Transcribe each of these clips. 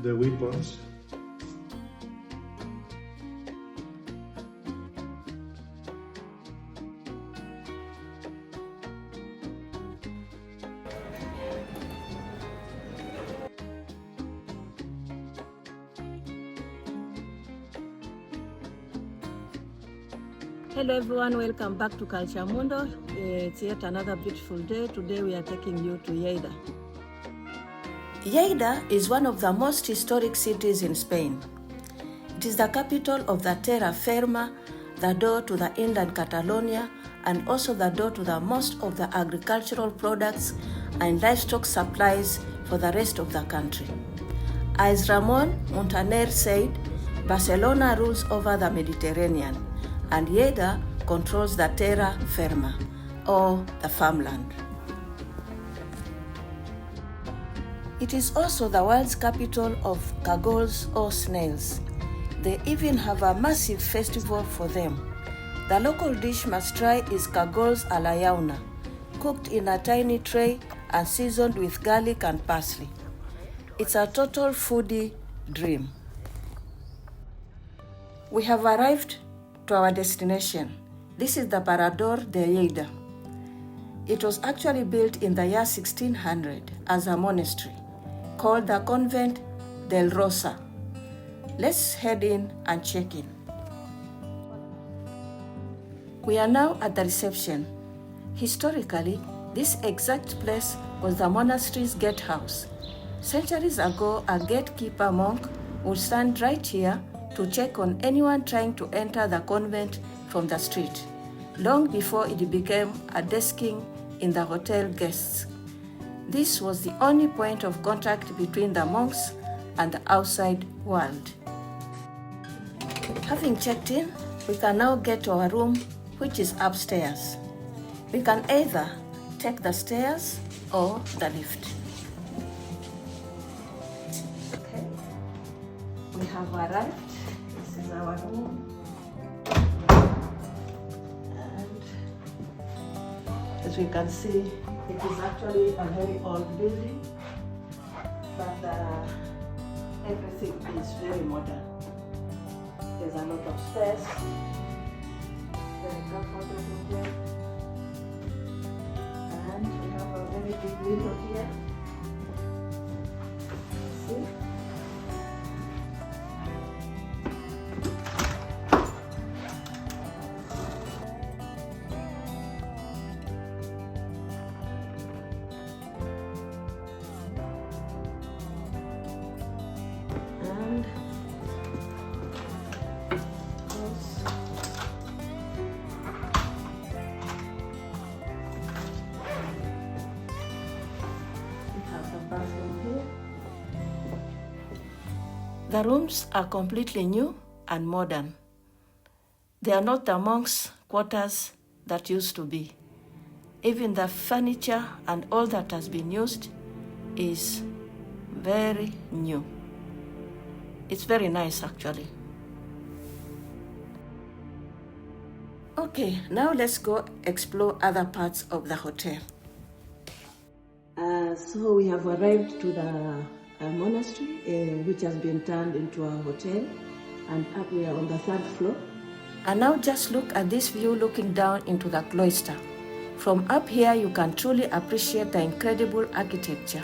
the weapons. Hello everyone, welcome back to Culture Mundo. It's yet another beautiful day. Today we are taking you to Lleida. Lleida is one of the most historic cities in Spain. It is the capital of the terra firma, the door to the inland Catalonia, and also the door to the most of the agricultural products and livestock supplies for the rest of the country. As Ramon Muntaner said, Barcelona rules over the Mediterranean, and Lleida controls the terra firma, or the farmland. It is also the world's capital of caragols or snails. They even have a massive festival for them. The local dish must try is caragols a la llauna, cooked in a tiny tray and seasoned with garlic and parsley. It's a total foodie dream. We have arrived to our destination. This is the Parador de Lleida. It was actually built in the year 1600 as a monastery called the Convent del Rosa. Let's head in and check in. We are now at the reception. Historically, this exact place was the monastery's gatehouse. Centuries ago, a gatekeeper monk would stand right here to check on anyone trying to enter the convent from the street, long before it became a desking in the hotel guests. This was the only point of contact between the monks and the outside world. Having checked in, we can now get to our room, which is upstairs. We can either take the stairs or the lift. Okay, we have arrived. This is our room, and as we can see, it is actually a very old building, but everything is very modern. There's a lot of space, very comfortable here, and we have a very big window here. See? The rooms are completely new and modern. They are not the monks' quarters that used to be. Even the furniture and all that has been used is very new. It's very nice actually. Okay, now let's go explore other parts of the hotel. So we have arrived to the monastery, which has been turned into a hotel, and up we are on the 3rd floor. And now just look at this view looking down into the cloister. From up here you can truly appreciate the incredible architecture.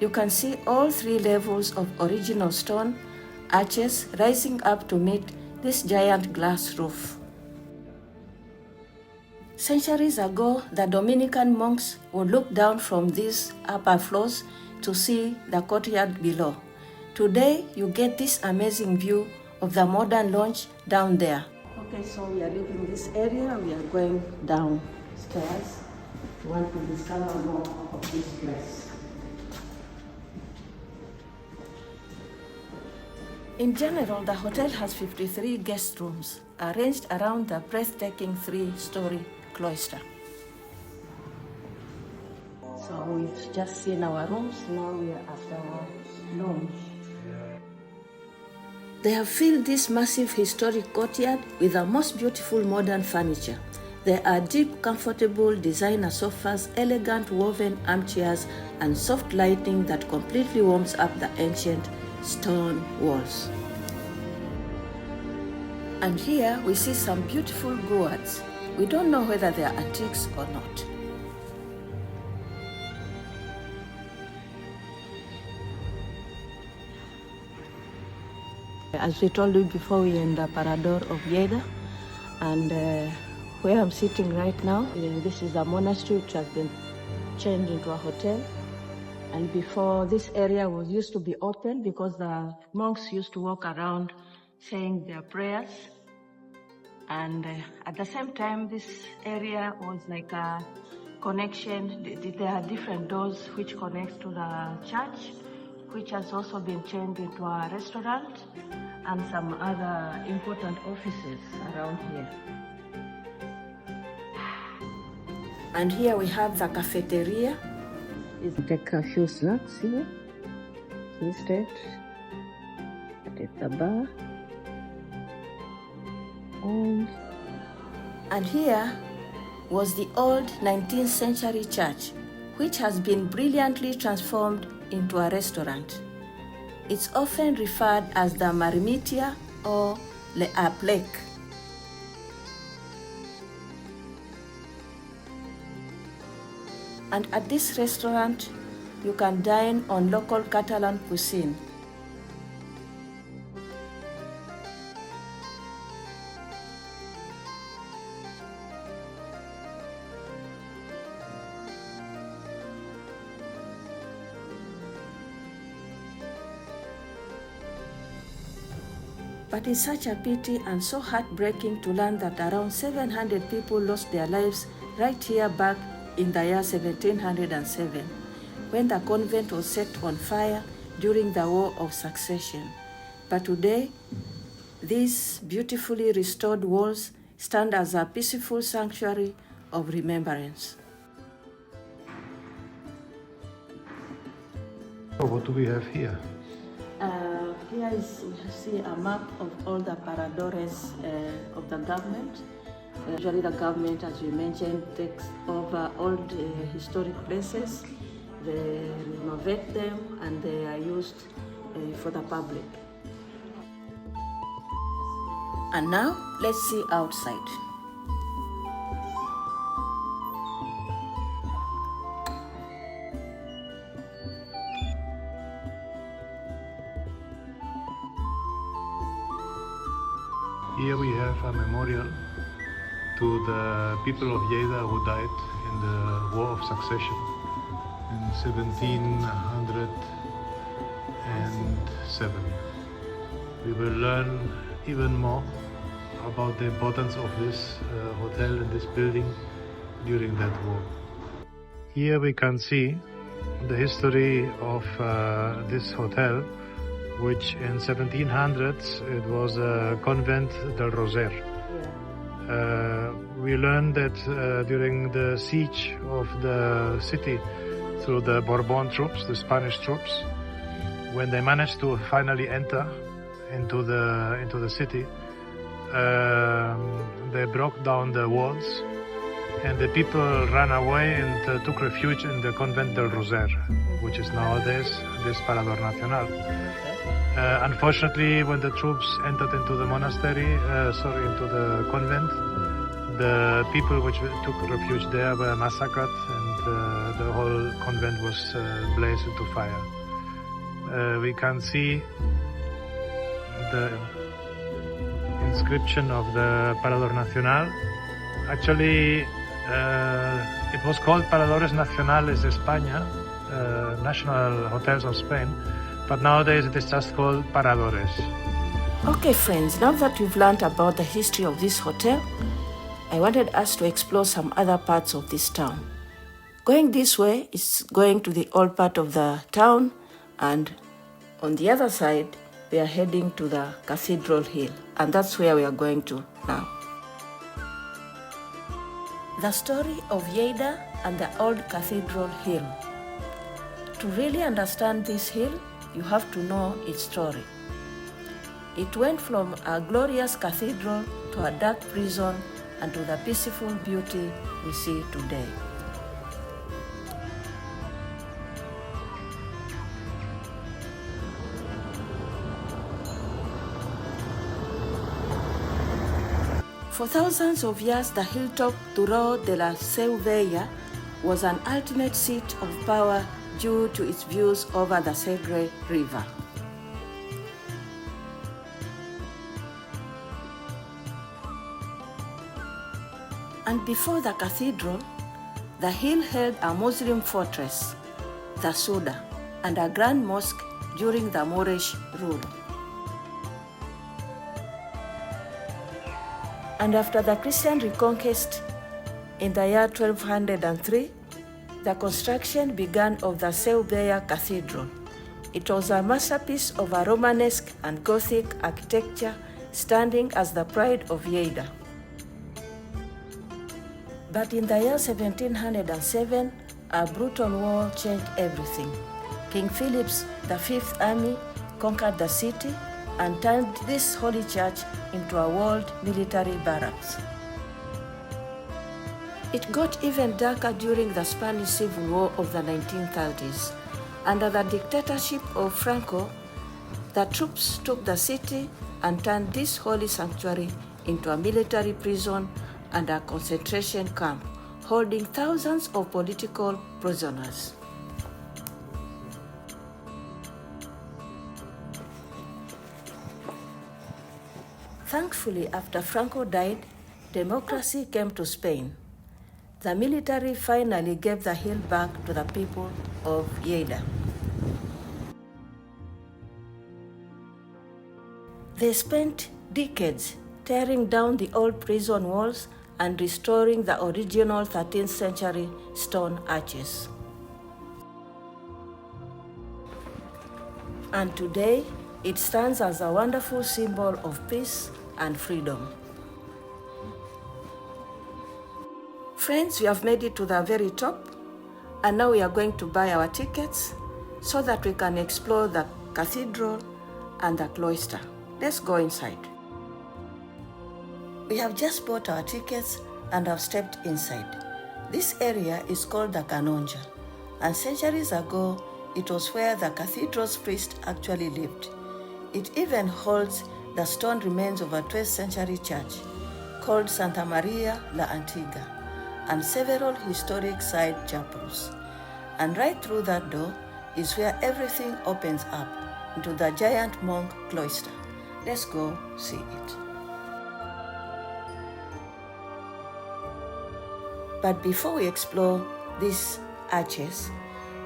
You can see all 3 levels of original stone arches rising up to meet this giant glass roof. Centuries ago, the Dominican monks would look down from these upper floors to see the courtyard below. Today, you get this amazing view of the modern lounge down there. Okay, so we are leaving this area. We are going downstairs. We want to discover more of this place. In general, the hotel has 53 guest rooms arranged around the breathtaking 3-story cloister. So we've just seen our rooms, now we are at our lounge. They have filled this massive historic courtyard with the most beautiful modern furniture. There are deep, comfortable designer sofas, elegant woven armchairs, and soft lighting that completely warms up the ancient stone walls. And here we see some beautiful gourds. We don't know whether they are antiques or not. As we told you before, we're in the Parador of Lleida, and where I'm sitting right now, this is a monastery which has been changed into a hotel. And before, this area used to be open because the monks used to walk around saying their prayers. And at the same time, this area was like a connection. There are different doors which connect to the church, which has also been changed into a restaurant and some other important offices around here. And here we have the cafeteria. You take a few snacks here. Instead, take the bar. And here was the old 19th century church, which has been brilliantly transformed into a restaurant. It's often referred as the Marmitia or Le Aplec. And at this restaurant, you can dine on local Catalan cuisine. But it's such a pity and so heartbreaking to learn that around 700 people lost their lives right here back in the year 1707, when the convent was set on fire during the War of Succession. But today, these beautifully restored walls stand as a peaceful sanctuary of remembrance. What do we have here? Here is, you see a map of all the paradores of the government. Usually the government, as we mentioned, takes over old historic places, they renovate them, and they are used for the public. And now, let's see outside. Here we have a memorial to the people of Lleida who died in the War of Succession in 1707. We will learn even more about the importance of this hotel and this building during that war. Here we can see the history of this hotel, which in 1700s it was a convent del Roser. We learned that during the siege of the city through the Bourbon troops, the Spanish troops, when they managed to finally enter into the city, they broke down the walls, and the people ran away and took refuge in the convent del Roser, which is nowadays this Parador Nacional. Unfortunately, when the troops entered into the monastery, into the convent, the people which took refuge there were massacred, and the whole convent was blazed into fire. We can see the inscription of the Parador Nacional. Actually, it was called Paradores Nacionales de España, National Hotels of Spain, but nowadays it is just called Paradores. Okay friends, now that we've learned about the history of this hotel, I wanted us to explore some other parts of this town. Going this way is going to the old part of the town, and on the other side we are heading to the Cathedral Hill, and that's where we are going to now. The story of Lleida and the old Cathedral Hill. To really understand this hill, you have to know its story. It went from a glorious cathedral to a dark prison and to the peaceful beauty we see today. For thousands of years, the hilltop Turó de la Seu Vella was an ultimate seat of power due to its views over the Segre River. And before the cathedral, the hill held a Muslim fortress, the Suda, and a grand mosque during the Moorish rule. And after the Christian reconquest in the year 1203, the construction began of the Seu Vella Cathedral. It was a masterpiece of a Romanesque and Gothic architecture, standing as the pride of Lleida. But in the year 1707, a brutal war changed everything. King Philip's Fifth Army conquered the city and turned this holy church into a walled military barracks. It got even darker during the Spanish Civil War of the 1930s. Under the dictatorship of Franco, the troops took the city and turned this holy sanctuary into a military prison and a concentration camp, holding thousands of political prisoners. Thankfully, after Franco died, democracy came to Spain. The military finally gave the hill back to the people of Lleida. They spent decades tearing down the old prison walls and restoring the original 13th century stone arches. And today, it stands as a wonderful symbol of peace and freedom. Friends, we have made it to the very top, and now we are going to buy our tickets so that we can explore the cathedral and the cloister. Let's go inside. We have just bought our tickets and have stepped inside. This area is called the Canonja, and centuries ago, it was where the cathedral's priest actually lived. It even holds the stone remains of a 12th century church called Santa Maria la Antigua, and several historic side chapels. And right through that door is where everything opens up into the giant monk cloister. Let's go see it. But before we explore these arches,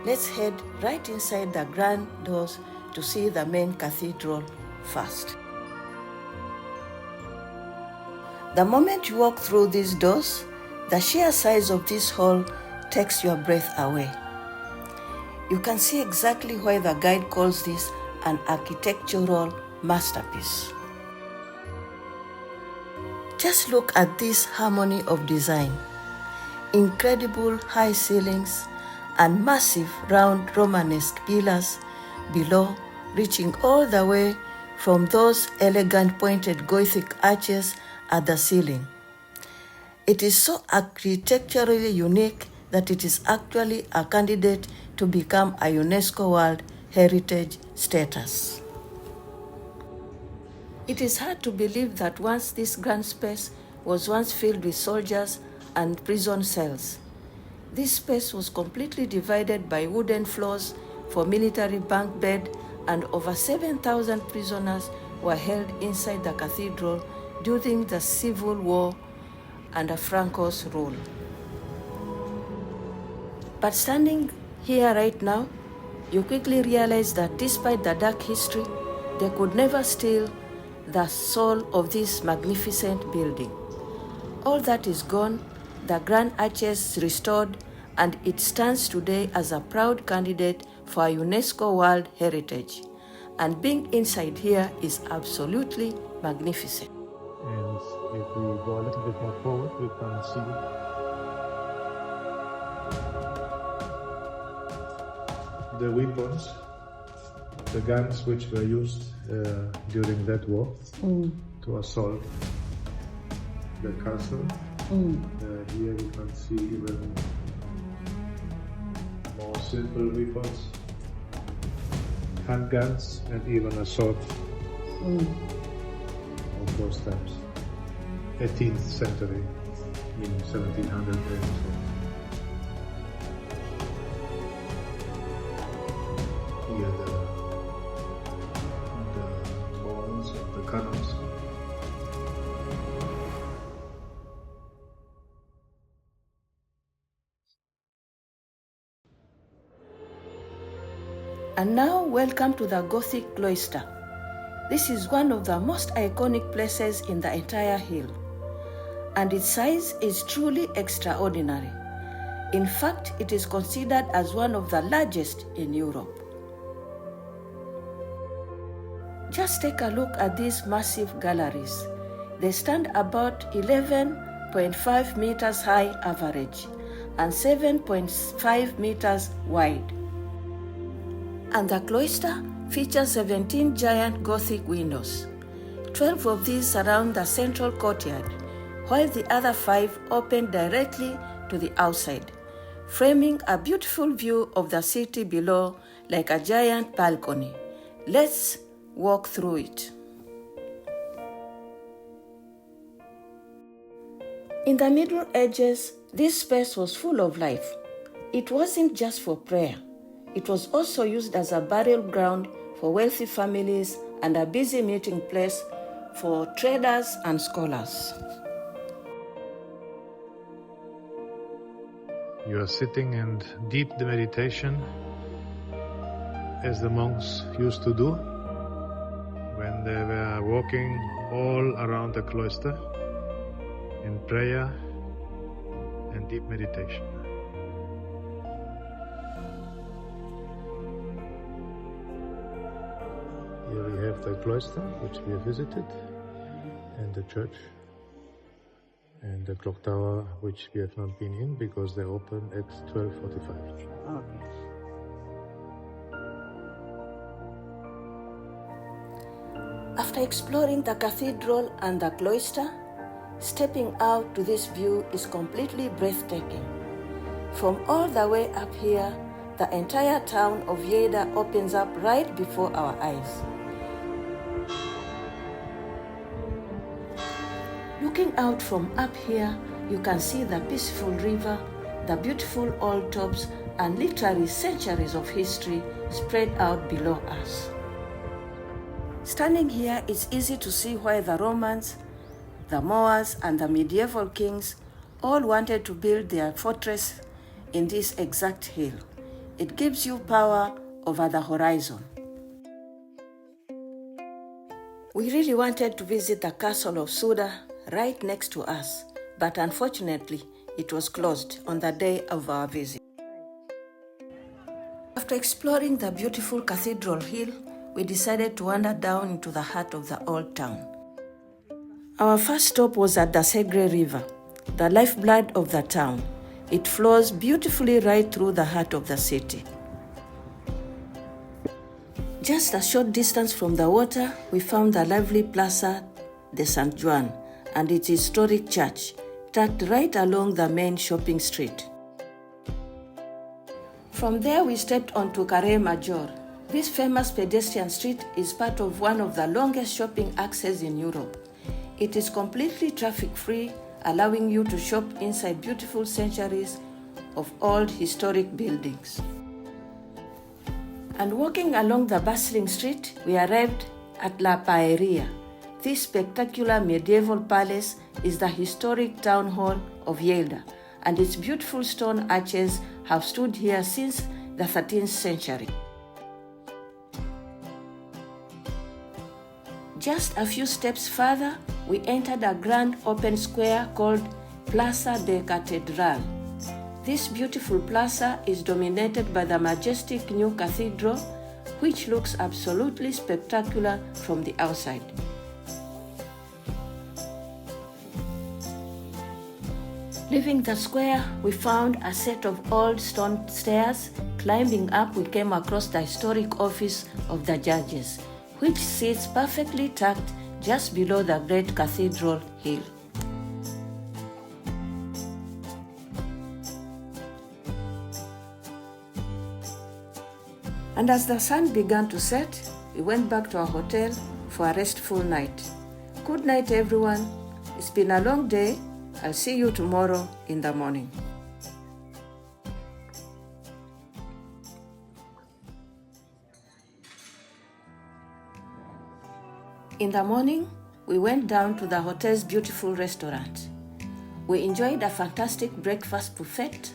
let's head right inside the grand doors to see the main cathedral first. The moment you walk through these doors, the sheer size of this hall takes your breath away. You can see exactly why the guide calls this an architectural masterpiece. Just look at this harmony of design. Incredible high ceilings and massive round Romanesque pillars below, reaching all the way from those elegant pointed Gothic arches at the ceiling. It is so architecturally unique that it is actually a candidate to become a UNESCO World Heritage status. It is hard to believe that once this grand space was once filled with soldiers and prison cells. This space was completely divided by wooden floors for military bunk bed, and over 7,000 prisoners were held inside the cathedral during the Civil War under Franco's rule. But standing here right now, you quickly realize that despite the dark history, they could never steal the soul of this magnificent building. All that is gone, the grand arches restored, and it stands today as a proud candidate for UNESCO World Heritage. And being inside here is absolutely magnificent. And if we go a little bit more forward, we can see the weapons, the guns which were used during that war to assault the castle. Here you can see even more simple weapons, handguns, and even a sword of those types. 18th century, in 1700 and so. Here the walls of the columns. And now, welcome to the Gothic cloister. This is one of the most iconic places in the entire hill, and its size is truly extraordinary. In fact, it is considered as one of the largest in Europe. Just take a look at these massive galleries. They stand about 11.5 meters high average and 7.5 meters wide. And the cloister features 17 giant Gothic windows. 12 of these surround the central courtyard, while the other 5 open directly to the outside, framing a beautiful view of the city below like a giant balcony. Let's walk through it. In the Middle Ages, this space was full of life. It wasn't just for prayer. It was also used as a burial ground for wealthy families and a busy meeting place for traders and scholars. You are sitting in deep meditation, as the monks used to do when they were walking all around the cloister in prayer and deep meditation. Here we have the cloister, which we have visited, and the church, and the clock tower, which we have not been in because they open at 12:45. Okay. After exploring the cathedral and the cloister, stepping out to this view is completely breathtaking. From all the way up here, the entire town of Lleida opens up right before our eyes. Looking out from up here, you can see the peaceful river, the beautiful old tops, and literally centuries of history spread out below us. Standing here, it's easy to see why the Romans, the Moors, and the medieval kings all wanted to build their fortress in this exact hill. It gives you power over the horizon. We really wanted to visit the castle of Suda right next to us, but unfortunately, it was closed on the day of our visit. After exploring the beautiful Cathedral Hill, we decided to wander down into the heart of the old town. Our first stop was at the Segre River, the lifeblood of the town. It flows beautifully right through the heart of the city. Just a short distance from the water, we found the lively Plaza de San Juan and its historic church, tucked right along the main shopping street. From there, we stepped onto Carrer Major. This famous pedestrian street is part of one of the longest shopping axes in Europe. It is completely traffic-free, allowing you to shop inside beautiful centuries of old historic buildings. And walking along the bustling street, we arrived at La Paeria. This spectacular medieval palace is the historic town hall of Lleida, and its beautiful stone arches have stood here since the 13th century. Just a few steps further, we entered a grand open square called Plaza de Cathedral. This beautiful plaza is dominated by the majestic new cathedral, which looks absolutely spectacular from the outside. Leaving the square, we found a set of old stone stairs. Climbing up, we came across the historic office of the judges, which sits perfectly tucked just below the great Cathedral Hill. And as the sun began to set, we went back to our hotel for a restful night. Good night, everyone. It's been a long day. I'll see you tomorrow in the morning. In the morning, we went down to the hotel's beautiful restaurant. We enjoyed a fantastic breakfast buffet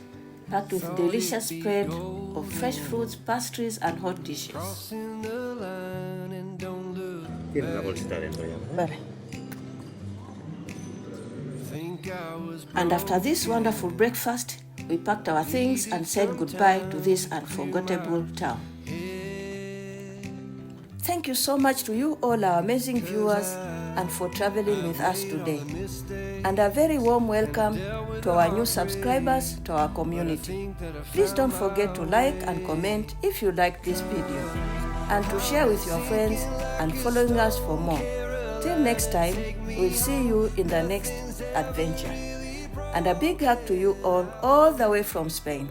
packed with delicious spread of fresh fruits, pastries, and hot dishes. Tiene una bolsita dentro ya, ¿no? Vale. And after this wonderful breakfast, we packed our things and said goodbye to this unforgettable town. Thank you so much to you all, our amazing viewers, and for traveling with us today. And a very warm welcome to our new subscribers to our community. Please don't forget to like and comment if you liked this video, and to share with your friends and following us for more. Till next time, we'll see you in the next adventure. And a big hug to you all the way from Spain.